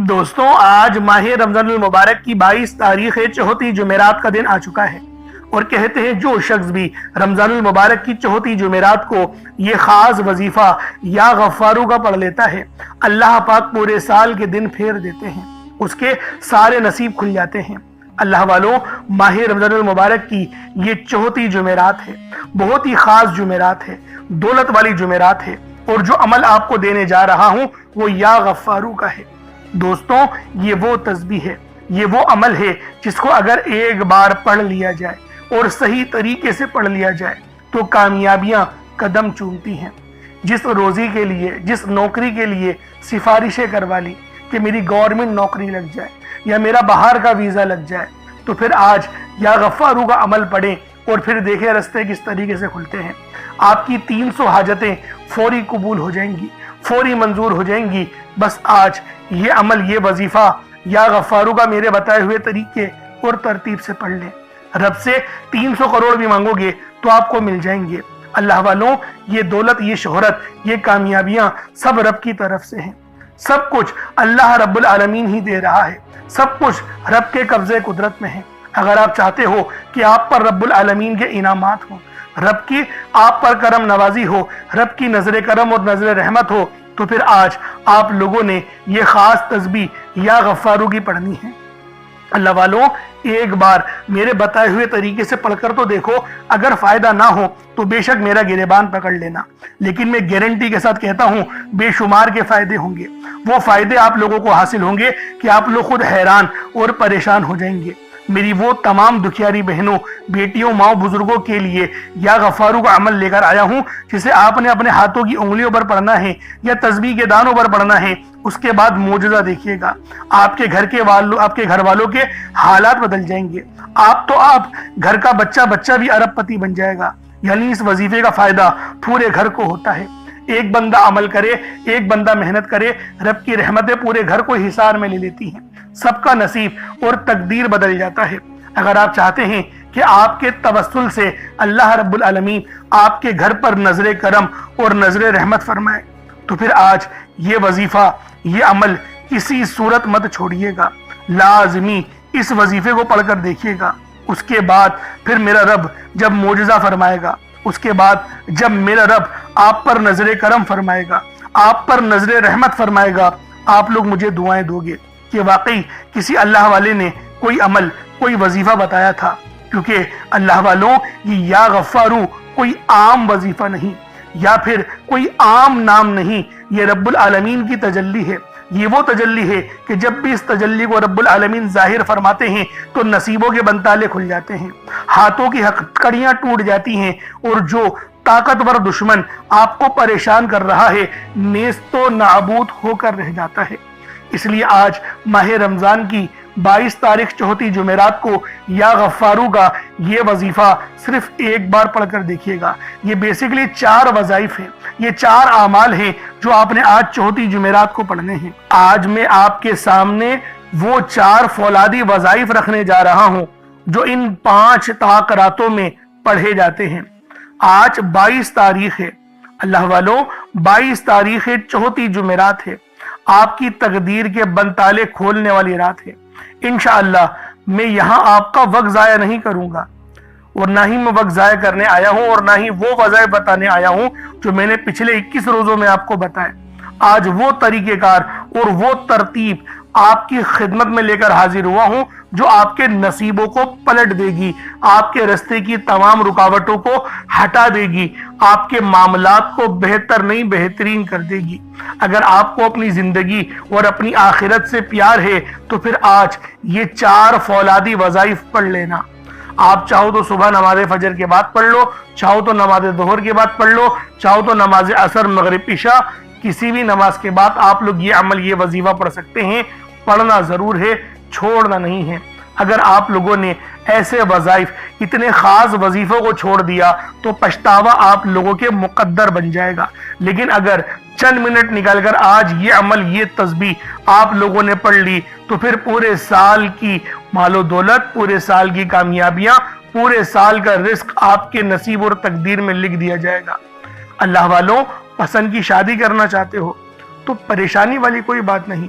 دوستوں، آج ماہ رمضان المبارک کی 22 تاریخ چوتھی جمعرات کا دن آ چکا ہے، اور کہتے ہیں جو شخص بھی رمضان المبارک کی چوتھی جمعرات کو یہ خاص وظیفہ یا غفارو کا پڑھ لیتا ہے، اللہ پاک پورے سال کے دن پھیر دیتے ہیں، اس کے سارے نصیب کھل جاتے ہیں۔ اللہ والوں، ماہ رمضان المبارک کی یہ چوتھی جمعرات ہے، بہت ہی خاص جمعرات ہے، دولت والی جمعرات ہے، اور جو عمل آپ کو دینے جا رہا ہوں وہ یا غفارو کا ہے۔ دوستوں، یہ وہ تسبیح ہے، یہ وہ عمل ہے جس کو اگر ایک بار پڑھ لیا جائے اور صحیح طریقے سے پڑھ لیا جائے تو کامیابیاں قدم چومتی ہیں۔ جس روزی کے لیے، جس نوکری کے لیے سفارشیں کروا لی کہ میری گورنمنٹ نوکری لگ جائے یا میرا باہر کا ویزا لگ جائے، تو پھر آج یا غفارو کا عمل پڑھیں اور پھر دیکھیں رستے کس طریقے سے کھلتے ہیں۔ آپ کی 300 حاجتیں فوری قبول ہو جائیں گی، فوری منظور ہو جائیں گی۔ بس آج یہ عمل، یہ وظیفہ یا غفارو کا میرے بتائے ہوئے طریقے اور ترتیب سے پڑھ لیں۔ رب سے 300 کروڑ بھی مانگو گے تو آپ کو مل جائیں گے۔ اللہ والوں، یہ دولت، یہ شہرت، یہ کامیابیاں سب رب کی طرف سے ہیں۔ سب کچھ اللہ رب العالمین ہی دے رہا ہے، سب کچھ رب کے قبضے قدرت میں ہے۔ اگر آپ چاہتے ہو کہ آپ پر رب العالمین کے انعامات ہوں، رب کی آپ پر کرم نوازی ہو، رب کی نظر کرم اور نظر رحمت ہو، تو پھر آج آپ لوگوں نے یہ خاص تسبیح یا غفارو کی پڑھنی ہے۔ اللہ والوں، ایک بار میرے بتائے ہوئے طریقے سے پڑھ کر تو دیکھو، اگر فائدہ نہ ہو تو بے شک میرا گریبان پکڑ لینا، لیکن میں گارنٹی کے ساتھ کہتا ہوں بے شمار کے فائدے ہوں گے۔ وہ فائدے آپ لوگوں کو حاصل ہوں گے کہ آپ لوگ خود حیران اور پریشان ہو جائیں گے۔ میری وہ تمام دکھیاری بہنوں، بیٹیوں، ماؤں، بزرگوں کے لیے یا غفارو کا عمل لے کر آیا ہوں، جسے آپ نے اپنے ہاتھوں کی انگلیوں پر پڑھنا ہے یا تسبیح کے دانوں پر پڑھنا ہے۔ اس کے بعد معجزہ دیکھیے گا، آپ کے گھر والوں کے حالات بدل جائیں گے۔ آپ گھر کا بچہ بھی ارب پتی بن جائے گا۔ یعنی اس وظیفے کا فائدہ پورے گھر کو ہوتا ہے۔ ایک بندہ عمل کرے، ایک بندہ محنت کرے، رب کی رحمتیں پورے گھر کو حصار میں لے لیتی ہیں۔ سب کا نصیب اور تقدیر بدل جاتا ہے۔ اگر آپ چاہتے ہیں کہ آپ کے توسل سے اللہ رب العالمین آپ کے گھر پر نظر کرم اور نظر رحمت فرمائے، تو پھر آج یہ وظیفہ، یہ عمل کسی صورت مت چھوڑیے گا۔ لازمی اس وظیفے کو پڑھ کر دیکھیے گا۔ اس کے بعد پھر میرا رب جب معجزہ فرمائے گا، اس کے بعد جب میرا رب آپ پر نظر کرم فرمائے گا، آپ پر نظر رحمت فرمائے گا، آپ لوگ مجھے دعائیں دو گے کہ واقعی کسی اللہ والے نے کوئی عمل، کوئی وظیفہ بتایا تھا۔ کیونکہ اللہ والوں، یہ یا غفارو کوئی عام وظیفہ نہیں، یا پھر کوئی عام نام نہیں، یہ رب العالمین کی تجلی ہے۔ یہ وہ تجلی ہے کہ جب بھی اس تجلی کو رب العالمین ظاہر فرماتے ہیں تو نصیبوں کے بنتالے کھل جاتے ہیں، ہاتھوں کی کڑیاں ٹوٹ جاتی ہیں، اور جو طاقتور دشمن آپ کو پریشان کر رہا ہے نیست و نابود ہو کر رہ جاتا ہے۔ اس لیے آج ماہ رمضان کی 22 تاریخ چوتھی جمعرات کو یا غفارو کا یہ وظیفہ صرف ایک بار پڑھ کر دیکھیے گا۔ یہ بیسیکلی 4 وظائف ہیں، یہ 4 اعمال ہیں جو آپ نے آج چوتھی جمعرات کو پڑھنے ہیں۔ آج میں آپ کے سامنے وہ 4 فولادی وظائف رکھنے جا رہا ہوں جو ان 5 تاکراتوں میں پڑھے جاتے ہیں۔ آج 22 تاریخ ہے اللہ والوں، 22 تاریخ چوتھی جمعرات ہے، آپ کی تقدیر کے بنتالے کھولنے والی رات ہے۔ انشاءاللہ میں یہاں آپ کا وقت ضائع نہیں کروں گا، اور نہ ہی میں وقت ضائع کرنے آیا ہوں، اور نہ ہی وہ وظائف بتانے آیا ہوں جو میں نے پچھلے 21 روزوں میں آپ کو بتائے۔ آج وہ طریقہ کار اور وہ ترتیب آپ کی خدمت میں لے کر حاضر ہوا ہوں جو آپ کے نصیبوں کو پلٹ دے گی، آپ کے رستے کی تمام رکاوٹوں کو ہٹا دے گی، آپ کے معاملات کو بہتر نہیں بہترین کر دے گی۔ اگر آپ کو اپنی زندگی اور اپنی آخرت سے پیار ہے تو پھر آج یہ 4 فولادی وظائف پڑھ لینا۔ آپ چاہو تو صبح نماز فجر کے بعد پڑھ لو، چاہو تو نماز ظہر کے بعد پڑھ لو، چاہو تو نماز عصر، مغرب، عشاء، کسی بھی نماز کے بعد آپ لوگ یہ عمل، یہ وظیفہ پڑھ سکتے ہیں۔ پڑھنا ضرور ہے، چھوڑنا نہیں ہے۔ اگر آپ لوگوں نے ایسے وظائف، اتنے خاص وظیفوں کو چھوڑ دیا تو پچھتاوا آپ لوگوں کے مقدر بن جائے گا۔ لیکن اگر چند منٹ نکال کر آج یہ عمل، یہ تسبیح آپ لوگوں نے پڑھ لی تو پھر پورے سال کی مال و دولت، پورے سال کی کامیابیاں، پورے سال کا رزق آپ کے نصیب اور تقدیر میں لکھ دیا جائے گا۔ اللہ والوں، پسند کی شادی کرنا چاہتے ہو تو پریشانی والی کوئی بات نہیں،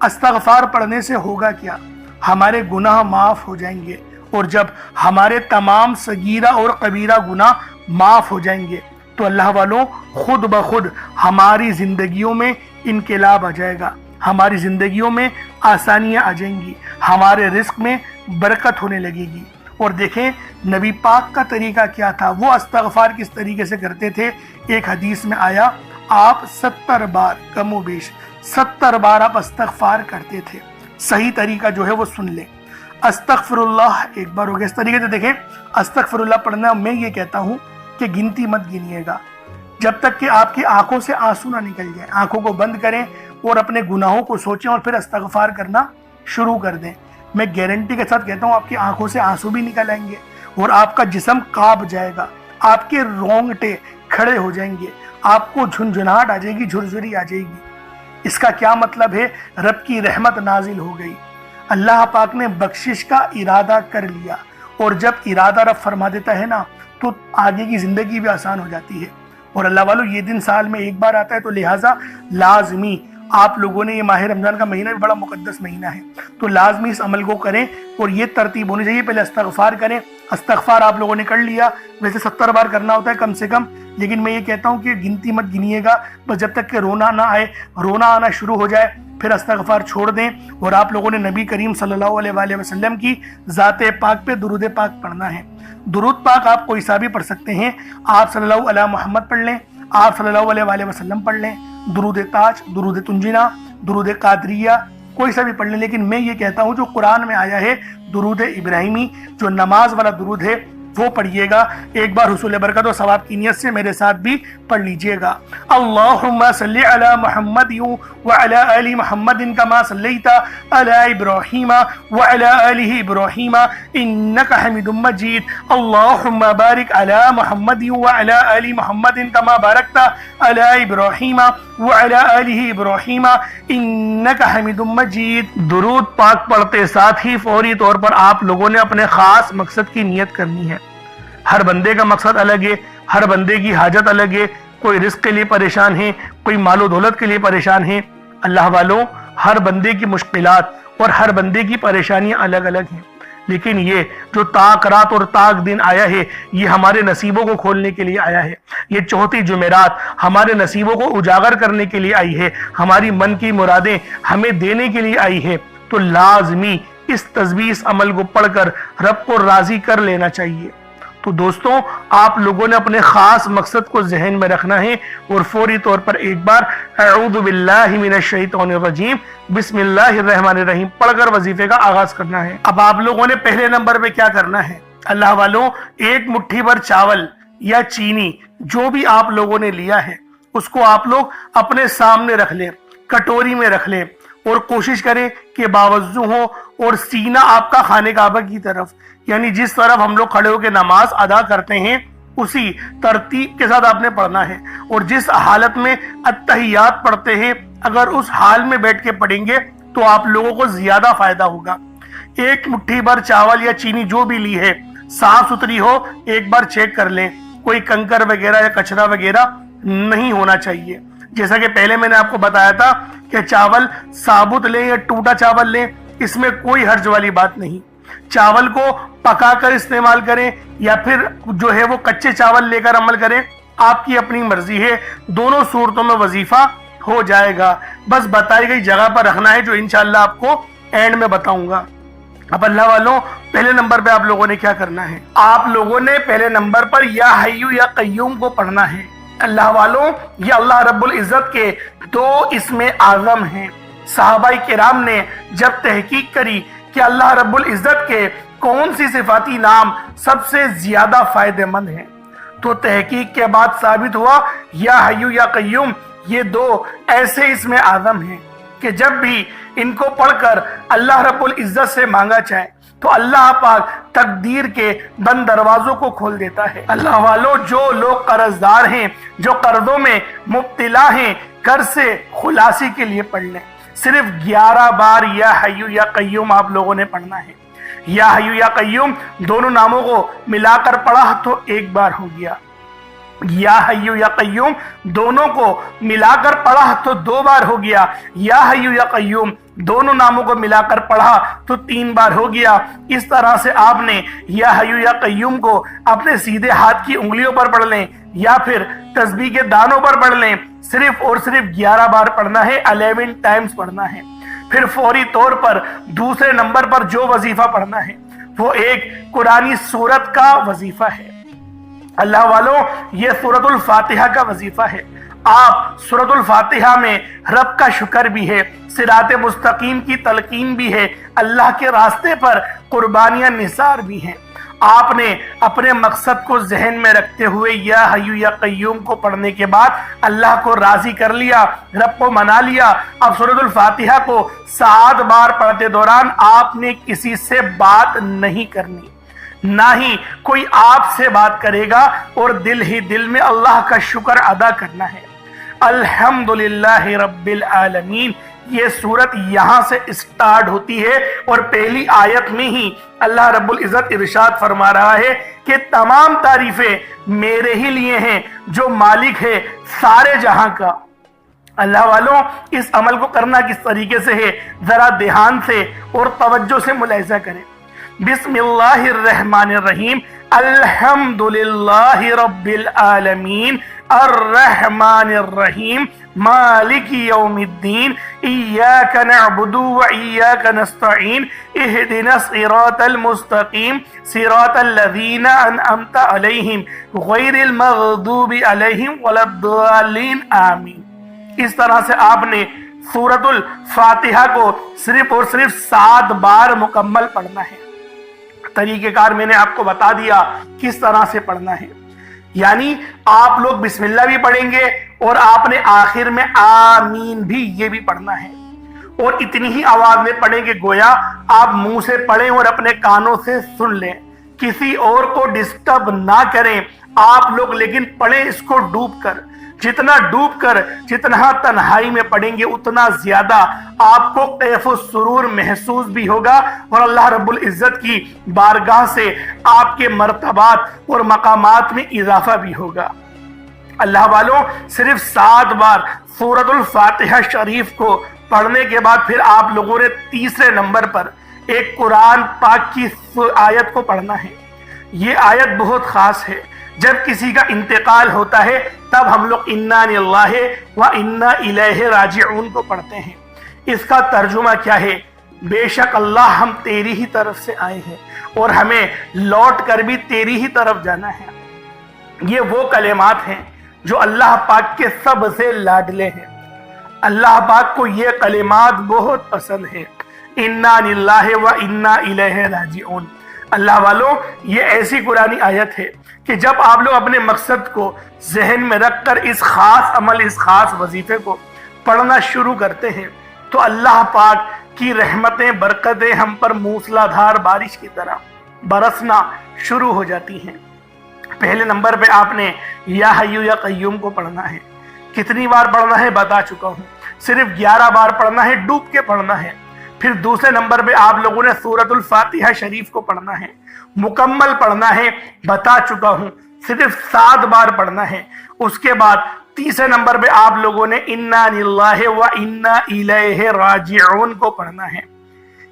استغفار پڑھنے سے ہوگا کیا؟ ہمارے گناہ معاف ہو جائیں گے، اور جب ہمارے تمام صغیرہ اور کبیرہ گناہ معاف ہو جائیں گے تو اللہ والوں خود بخود ہماری زندگیوں میں انقلاب آ جائے گا، ہماری زندگیوں میں آسانیاں آ جائیں گی، ہمارے رزق میں برکت ہونے لگے گی۔ اور دیکھیں نبی پاک کا طریقہ کیا تھا، وہ استغفار کس طریقے سے کرتے تھے۔ ایک حدیث میں آیا آپ 70 بار کم و بیش 70 بار آپ استغفار کرتے تھے۔ صحیح طریقہ جو ہے وہ سن لیں۔ استغفر اللہ ایک بار ہو گیا۔ اس طریقے سے دیکھیں استغفر اللہ پڑھنا، میں یہ کہتا ہوں کہ گنتی مت گنیے گا جب تک کہ آپ کی آنکھوں سے آنسو نہ نکل جائیں۔ آنکھوں کو بند کریں اور اپنے گناہوں کو سوچیں اور پھر استغفار کرنا شروع کر دیں۔ میں گارنٹی کے ساتھ کہتا ہوں آپ کی آنکھوں سے آنسو بھی نکل آئیں گے اور آپ کا جسم کانپ جائے گا، آپ کے رونگٹے کھڑے ہو جائیں گے، آپ کو جھنجھناہٹ آ جائے گی، جھرجھری آ جائے گی۔ اس کا کیا مطلب ہے؟ رب کی رحمت نازل ہو گئی، اللہ پاک نے بخشش کا ارادہ کر لیا، اور جب ارادہ رب فرما دیتا ہے نا تو آگے کی زندگی بھی آسان ہو جاتی ہے۔ اور اللہ والو یہ دن سال میں ایک بار آتا ہے، تو لہٰذا لازمی آپ لوگوں نے، یہ ماہ رمضان کا مہینہ بھی بڑا مقدس مہینہ ہے، تو لازمی اس عمل کو کریں، اور یہ ترتیب ہونی چاہیے۔ پہلے استغفار کریں، استغفار آپ لوگوں نے کر لیا، ویسے 70 بار کرنا ہوتا ہے کم سے کم، لیکن میں یہ کہتا ہوں کہ گنتی مت گنیے گا، بس جب تک کہ رونا نہ آئے، رونا آنا شروع ہو جائے پھر استغفار چھوڑ دیں۔ اور آپ لوگوں نے نبی کریم صلی اللہ علیہ وآلہ وسلم کی ذات پاک پہ درود پاک پڑھنا ہے۔ درود پاک آپ کوئی سا بھی پڑھ سکتے ہیں، آپ صلی اللہ علیہ محمد پڑھ لیں، آپ صلی اللہ علیہ وآلہ وسلم پڑھ لیں، درود تاج، درود تنجینہ، درود قادریہ، کوئی سا بھی پڑھ لیں، لیکن میں یہ کہتا ہوں جو قرآن میں آیا ہے درود ابراہیمی، جو نماز والا درود ہے وہ پڑھیے گا۔ ایک بار حصول برکت و ثواب کی نیت سے میرے ساتھ بھی پڑھ لیجئے گا۔ اللہم صلی علی محمد وعلی آل محمد کما صلیت علی ابراہیم وعلی آل ابراہیم انک حمید مجید۔ اللہم بارک علی محمد وعلی آل محمد کما بارکت علی ابراہیم وعلی آل ابراہیم انک حمید مجید۔ درود پاک پڑھتے ساتھ ہی فوری طور پر آپ لوگوں نے اپنے خاص مقصد کی نیت کرنی ہے۔ ہر بندے کا مقصد الگ ہے، ہر بندے کی حاجت الگ ہے، کوئی رزق کے لیے پریشان ہے، کوئی مال و دولت کے لیے پریشان ہے۔ اللہ والوں ہر بندے کی مشکلات اور ہر بندے کی پریشانیاں الگ الگ ہیں، لیکن یہ جو تاک رات اور تاک دن آیا ہے یہ ہمارے نصیبوں کو کھولنے کے لیے آیا ہے۔ یہ چوتھی جمعرات ہمارے نصیبوں کو اجاگر کرنے کے لیے آئی ہے، ہماری من کی مرادیں ہمیں دینے کے لیے آئی ہے، تو لازمی اس تسبیح اس عمل کو پڑھ کر رب کو راضی کر لینا چاہیے۔ تو دوستوں آپ لوگوں نے اپنے خاص مقصد کو ذہن میں رکھنا ہے اور فوری طور پر ایک بار اعوذ باللہ من الشیطان الرجیم بسم اللہ الرحمن الرحیم پڑھ کر وظیفے کا آغاز کرنا ہے۔ اب آپ لوگوں نے پہلے نمبر پہ کیا کرنا ہے؟ اللہ والوں ایک مٹھی بھر چاول یا چینی جو بھی آپ لوگوں نے لیا ہے اس کو آپ لوگ اپنے سامنے رکھ لیں، کٹوری میں رکھ لیں، اور کوشش کریں کہ باوضو ہو اور سینہ آپ کا خانہ کعبہ کی طرف، یعنی جس طرف ہم لوگ کھڑے ہو کے نماز ادا کرتے ہیں اسی ترتیب کے ساتھ آپ نے پڑھنا ہے۔ اور جس حالت میں التحیات پڑھتے ہیں اگر اس حال میں بیٹھ کے پڑھیں گے تو آپ لوگوں کو زیادہ فائدہ ہوگا۔ ایک مٹھی بھر چاول یا چینی جو بھی لی ہے صاف ستھری ہو، ایک بار چیک کر لیں، کوئی کنکر وغیرہ یا کچرا وغیرہ نہیں ہونا چاہیے۔ جیسا کہ پہلے میں نے آپ کو بتایا تھا کہ چاول ثابت لیں یا ٹوٹا چاول لیں، اس میں کوئی حرج والی بات نہیں۔ چاول کو پکا کر استعمال کریں یا پھر جو ہے وہ کچے چاول لے کر عمل کریں، آپ کی اپنی مرضی ہے، دونوں صورتوں میں وظیفہ ہو جائے گا۔ بس بتائی گئی جگہ پر رکھنا ہے جو انشاءاللہ آپ کو اینڈ میں بتاؤں گا۔ اب اللہ والوں پہلے نمبر پہ آپ لوگوں نے کیا کرنا ہے؟ آپ لوگوں نے پہلے نمبر پر یا حیو یا قیوم کو پڑھنا ہے۔ اللہ والوں یہ اللہ رب العزت کے دو اسم اعظم ہیں۔ صحابہ کرام نے جب تحقیق کری کہ اللہ رب العزت کے کون سی صفاتی نام سب سے زیادہ فائدہ مند ہیں تو تحقیق کے بعد ثابت ہوا یا حیو یا قیوم یہ دو ایسے اسم اعظم ہیں کہ جب بھی ان کو پڑھ کر اللہ رب العزت سے مانگا جائے تو اللہ پاک تقدیر کے بند دروازوں کو کھول دیتا ہے۔ اللہ والوں جو لوگ قرض دار ہیں، جو قرضوں میں مبتلا ہیں، قرض سے خلاصی کے لیے پڑھ لیں۔ صرف 11 بار یا حیو یا قیوم آپ لوگوں نے پڑھنا ہے۔ یا حیو یا قیوم دونوں ناموں کو ملا کر پڑھا تو ایک بار ہو گیا، یا حیو یا قیوم دونوں کو ملا کر پڑھا تو 2 بار ہو گیا، یا حیو یا قیوم دونوں ناموں کو ملا کر پڑھا تو 3 بار ہو گیا۔ اس طرح سے آپ نے یا حیو یا قیوم کو اپنے سیدھے ہاتھ کی انگلیوں پر پڑھ لیں یا پھر تسبیح کے دانوں پر پڑھ لیں، صرف اور صرف 11 بار پڑھنا ہے، 11 ٹائمز پڑھنا ہے۔ پھر فوری طور پر دوسرے نمبر پر جو وظیفہ پڑھنا ہے وہ ایک قرآنی سورت کا وظیفہ ہے۔ اللہ والوں، یہ سورۃ الفاتحہ کا وظیفہ ہے۔ آپ سورۃ الفاتحہ میں رب کا شکر بھی ہے، صراط مستقیم کی تلقین بھی ہے، اللہ کے راستے پر قربانیاں نثار بھی ہیں۔ آپ نے اپنے مقصد کو ذہن میں رکھتے ہوئے یا حیو یا قیوم کو پڑھنے کے بعد اللہ کو راضی کر لیا، رب کو منا لیا۔ اب سورۃ الفاتحہ کو 7 بار پڑھتے دوران آپ نے کسی سے بات نہیں کرنی، نہ ہی کوئی آپ سے بات کرے گا، اور دل ہی دل میں اللہ کا شکر ادا کرنا ہے۔ الحمدللہ رب العالمین، یہ سورت یہاں سے اسٹارٹ ہوتی ہے اور پہلی آیت میں ہی اللہ رب العزت ارشاد فرما رہا ہے کہ تمام تعریفیں میرے ہی لیے ہیں جو مالک ہے سارے جہاں کا۔ اللہ والوں، اس عمل کو کرنا کس طریقے سے ہے ذرا دھیان سے اور توجہ سے ملاحظہ کریں۔ بسم اللہ الرحمن الرحیم، الحمدللہ رب العالمین الرحمن الرحیم مالک یوم الدین ایاک نعبد و ایاک نستعین اہدنا الصراط المستقیم صراط الذین انعمت علیہم غیر المغضوب علیہم ولا الضالین آمین۔ اس طرح سے آپ نے سورۃ الفاتحہ کو صرف اور صرف 7 بار مکمل پڑھنا ہے۔ طریقہ کار میں نے آپ کو بتا دیا کس طرح سے پڑھنا ہے، یعنی آپ لوگ بسم اللہ بھی پڑھیں گے اور آپ نے آخر میں آمین بھی یہ بھی پڑھنا ہے، اور اتنی ہی آواز میں پڑھیں کہ گویا آپ منہ سے پڑھیں اور اپنے کانوں سے سن لیں، کسی اور کو ڈسٹرب نہ کریں آپ لوگ، لیکن پڑھیں اس کو ڈوب کر۔ جتنا ڈوب کر، جتنا تنہائی میں پڑھیں گے اتنا زیادہ آپ کو کیف و سرور محسوس بھی ہوگا، اور اللہ رب العزت کی بارگاہ سے آپ کے مرتبات اور مقامات میں اضافہ بھی ہوگا۔ اللہ والوں، صرف 7 بار سورۃ الفاتحہ شریف کو پڑھنے کے بعد پھر آپ لوگوں نے تیسرے نمبر پر ایک قرآن پاک کی آیت کو پڑھنا ہے۔ یہ آیت بہت خاص ہے۔ جب کسی کا انتقال ہوتا ہے تب ہم لوگ انا للہ و انا الیہ راجعون کو پڑھتے ہیں۔ اس کا ترجمہ کیا ہے؟ بے شک اللہ ہم تیری ہی طرف سے آئے ہیں اور ہمیں لوٹ کر بھی تیری ہی طرف جانا ہے۔ یہ وہ کلمات ہیں جو اللہ پاک کے سب سے لاڈلے ہیں۔ اللہ پاک کو یہ کلمات بہت پسند ہے، انا للہ و انا الیہ راجعون۔ اللہ والوں، یہ ایسی قرآنی آیت ہے کہ جب آپ لوگ اپنے مقصد کو ذہن میں رکھ کر اس خاص عمل، اس خاص وظیفے کو پڑھنا شروع کرتے ہیں تو اللہ پاک کی رحمتیں، برکتیں ہم پر موسلا دھار بارش کی طرح برسنا شروع ہو جاتی ہیں۔ پہلے نمبر پہ آپ نے یا حیو یا قیوم کو پڑھنا ہے۔ کتنی بار پڑھنا ہے بتا چکا ہوں، صرف 11 بار پڑھنا ہے، ڈوب کے پڑھنا ہے۔ پھر دوسرے نمبر پہ آپ لوگوں نے سورۃ الفاتحہ شریف کو پڑھنا ہے، مکمل پڑھنا ہے، بتا چکا ہوں، صرف 7 بار پڑھنا ہے۔ اس کے بعد تیسرے نمبر پہ آپ لوگوں نے انا للہ و انا الیہ راجعون کو پڑھنا ہے۔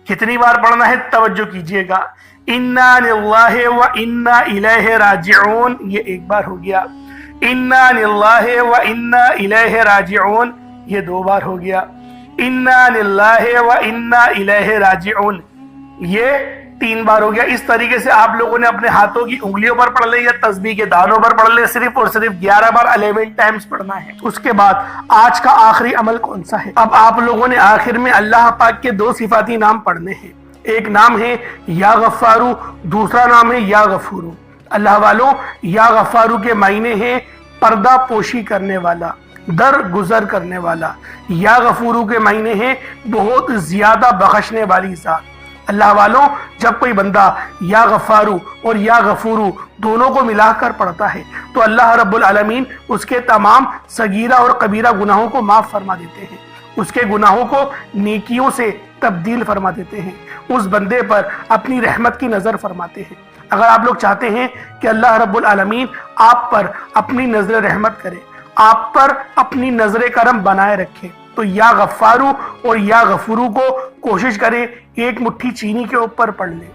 کتنی بار پڑھنا ہے توجہ کیجئے گا، انا للہ و انا الیہ راجعون یہ 1 بار ہو گیا، انا للہ و انا الیہ راجعون یہ 2 بار ہو گیا، انا للہ و انا الیہ راجعون یہ 3 بار ہو گیا۔ اس طریقے سے آپ لوگوں نے اپنے ہاتھوں کی انگلیوں پر پڑھ لیں یا تسبیح کے دانوں پر پڑھ لیں، صرف اور صرف 11 بار 11 ٹائمز پڑھنا ہے۔ اس کے بعد آج کا آخری عمل کون سا ہے؟ اب آپ لوگوں نے آخر میں اللہ پاک کے 2 صفاتی نام پڑھنے ہیں۔ ایک نام ہے یا غفارو، دوسرا نام ہے یا غفورو۔ اللہ والوں، یا غفارو کے معنی ہیں پردہ پوشی کرنے والا، در گزر کرنے والا۔ یا غفورو کے معنی ہیں بہت زیادہ بخشنے والی ذات۔ اللہ والوں، جب کوئی بندہ یا غفارو اور یا غفورو دونوں کو ملا کر پڑھتا ہے تو اللہ رب العالمین اس کے تمام صغیرہ اور کبیرہ گناہوں کو معاف فرما دیتے ہیں، اس کے گناہوں کو نیکیوں سے تبدیل فرما دیتے ہیں، اس بندے پر اپنی رحمت کی نظر فرماتے ہیں۔ اگر آپ لوگ چاہتے ہیں کہ اللہ رب العالمین آپ پر اپنی نظر رحمت کرے، آپ پر اپنی نظر کرم بنائے رکھے، تو یا غفارو اور یا غفورو کو کوشش کریں ایک مٹھی چینی کے اوپر پڑھ لیں۔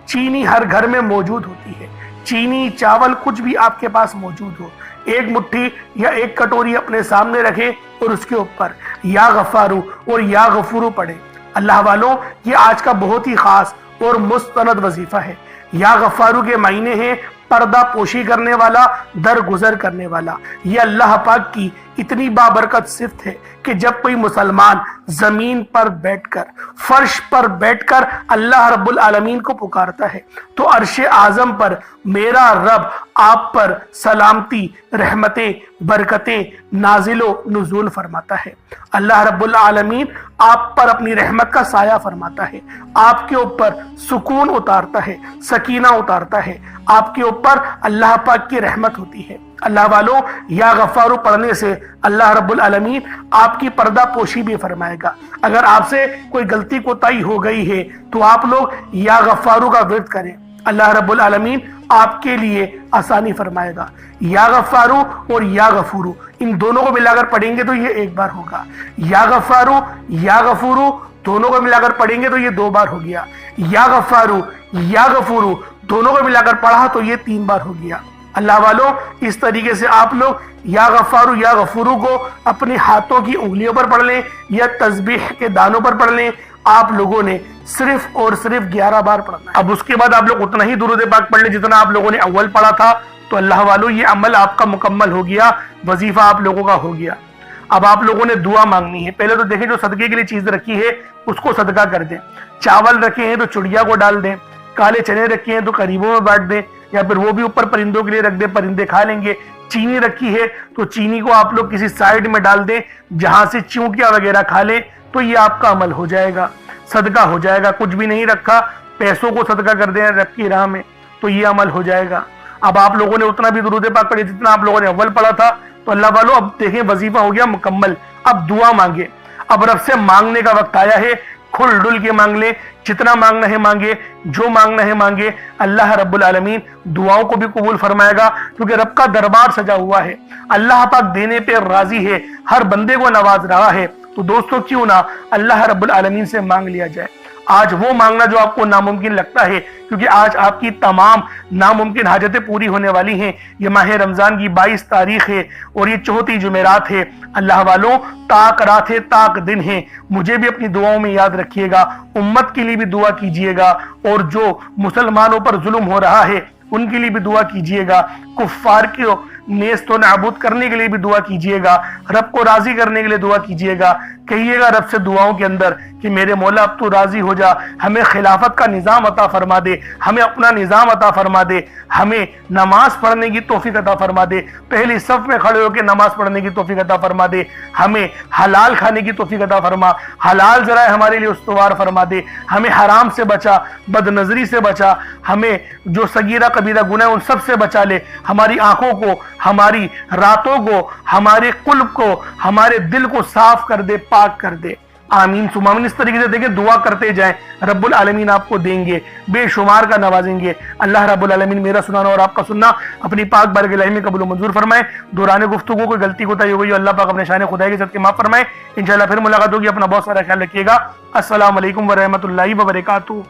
چینی ہر گھر میں موجود ہوتی ہے، چینی چاول کچھ بھی آپ کے پاس موجود ہو، ایک مٹھی یا ایک کٹوری اپنے سامنے رکھیں اور اس کے اوپر یا غفارو اور یا غفورو پڑھیں۔ اللہ والوں، یہ آج کا بہت ہی خاص اور مستند وظیفہ ہے۔ یا غفارو کے معنی ہیں پردہ پوشی کرنے والا، درگزر کرنے والا۔ یہ اللہ پاک کی اتنی بابرکت صفت ہے کہ جب کوئی مسلمان زمین پر بیٹھ کر، فرش پر بیٹھ کر اللہ رب العالمین کو پکارتا ہے تو عرش اعظم پر میرا رب آپ پر سلامتی، رحمتیں، برکتیں نازل و نزول فرماتا ہے۔ اللہ رب العالمین آپ پر اپنی رحمت کا سایہ فرماتا ہے، آپ کے اوپر سکون اتارتا ہے، سکینہ اتارتا ہے، آپ کے اوپر اللہ پاک کی رحمت ہوتی ہے۔ اللہ والوں، یا غفارو پڑھنے سے اللہ رب العالمین آپ کی پردہ پوشی بھی فرمائے گا۔ اگر آپ سے کوئی غلطی کوتاہی ہو گئی ہے تو آپ لوگ یا غفارو کا ورد کریں، اللہ رب العالمین آپ کے لیے آسانی فرمائے گا۔ یا غفارو اور یا غفورو ان دونوں کو ملا کر پڑھیں گے تو یہ ایک بار ہوگا، یا غفارو یا غفورو دونوں کو ملا کر پڑھیں گے تو یہ 2 بار ہو گیا، یا غفارو یا غفورو دونوں کو ملا کر پڑھا تو یہ 3 بار ہو گیا۔ اللہ والوں، اس طریقے سے آپ لوگ یا غفارو یا غفورو کو اپنے ہاتھوں کی انگلیوں پر پڑھ لیں یا تسبیح کے دانوں پر پڑھ لیں۔ آپ لوگوں نے صرف اور صرف 11 بار پڑھنا ہے۔ اب اس کے بعد آپ لوگ اتنا ہی درود پاک پڑھ لیں جتنا آپ لوگوں نے اول پڑھا تھا، تو اللہ والوں یہ عمل آپ کا مکمل ہو گیا، وظیفہ آپ لوگوں کا ہو گیا۔ اب آپ لوگوں نے دعا مانگنی ہے۔ پہلے تو دیکھیں جو صدقے کے لیے چیز رکھی ہے اس کو صدقہ کر دیں۔ چاول رکھے ہیں تو چڑیا کو ڈال دیں، کالے چنے رکھے ہیں تو قریبوں میں بانٹ دیں، یا پھر وہ بھی اوپر پرندوں کے لیے رکھ دیں، پرندے کھا لیں گے۔ چینی رکھی ہے تو چینی کو آپ لوگ کسی سائیڈ میں ڈال دیں جہاں سے چونکیاں وغیرہ کھا لیں، تو یہ آپ کا عمل ہو جائے گا، صدقہ ہو جائے گا۔ کچھ بھی نہیں رکھا، پیسوں کو صدقہ کر دیں رب کی راہ میں، تو یہ عمل ہو جائے گا۔ اب آپ لوگوں نے اتنا بھی درود پاک پڑھی جتنا آپ لوگوں نے اول پڑھا تھا، تو اللہ والوں اب دیکھیں وظیفہ ہو گیا مکمل۔ اب دعا مانگے، اب رب سے مانگنے کا وقت آیا ہے۔ کھل ڈل کے مانگ لیں، جتنا مانگنا ہے مانگے، جو مانگنا ہے مانگے۔ اللہ رب العالمین دعاؤں کو بھی قبول فرمائے گا، کیونکہ رب کا دربار سجا ہوا ہے، اللہ پاک دینے پہ راضی ہے، ہر بندے کو نواز رہا ہے۔ تو دوستو کیوں نہ اللہ رب العالمین سے مانگ لیا جائے۔ آج وہ مانگنا جو آپ کو ناممکن لگتا ہے، کیونکہ آج آپ کی تمام ناممکن حاجتیں پوری ہونے والی ہیں۔ یہ ماہ رمضان کی 22 تاریخ ہے اور یہ 34 جمعرات ہے۔ اللہ والوں، تاک رات ہے، تاک دن ہے، مجھے بھی اپنی دعاؤں میں یاد رکھیے گا، امت کے لیے بھی دعا کیجیے گا، اور جو مسلمانوں پر ظلم ہو رہا ہے ان کے لیے بھی دعا کیجیے گا، کفار کو نیست و نابود کرنے کے لیے بھی دعا کیجیے گا، رب کو راضی کرنے کے لیے دعا کیجیے گا۔ کہیے گا رب سے دعاؤں کے اندر کہ میرے مولا اب تو راضی ہو جا، ہمیں خلافت کا نظام عطا فرما دے، ہمیں اپنا نظام عطا فرما دے، ہمیں نماز پڑھنے کی توفیق عطا فرما دے، پہلی صف میں کھڑے ہو کے نماز پڑھنے کی توفیق عطا فرما دے، ہمیں حلال کھانے کی توفیق عطا فرما، حلال ذرائع ہمارے لیے استوار فرما دے، ہمیں حرام سے بچا، بد نظری سے بچا، ہمیں جو صغیرہ کبیرہ گناہ ان سب سے بچا لے، ہماری آنکھوں کو، ہماری راتوں کو، ہمارے قلب کو، ہمارے دل کو صاف کر دے، پاک کر دے۔ آمین ثم آمین۔ اس طریقے سے دیکھیں دعا کرتے جائیں، رب العالمین آپ کو دیں گے، بے شمار کا نوازیں گے۔ اللہ رب العالمین میرا سنانا اور آپ کا سننا اپنی پاک بارگاہ الہی میں قبول و منظور فرمائے۔ دوران گفتگو کوئی غلطی کوتاہی ہو گئی ہو، اللہ پاک اپنے شان خدائی کے صدقے معاف فرمائے۔ انشاءاللہ پھر ملاقات ہوگی، اپنا بہت سارا خیال رکھیے گا۔ السلام علیکم ورحمۃ اللہ وبرکاتہ۔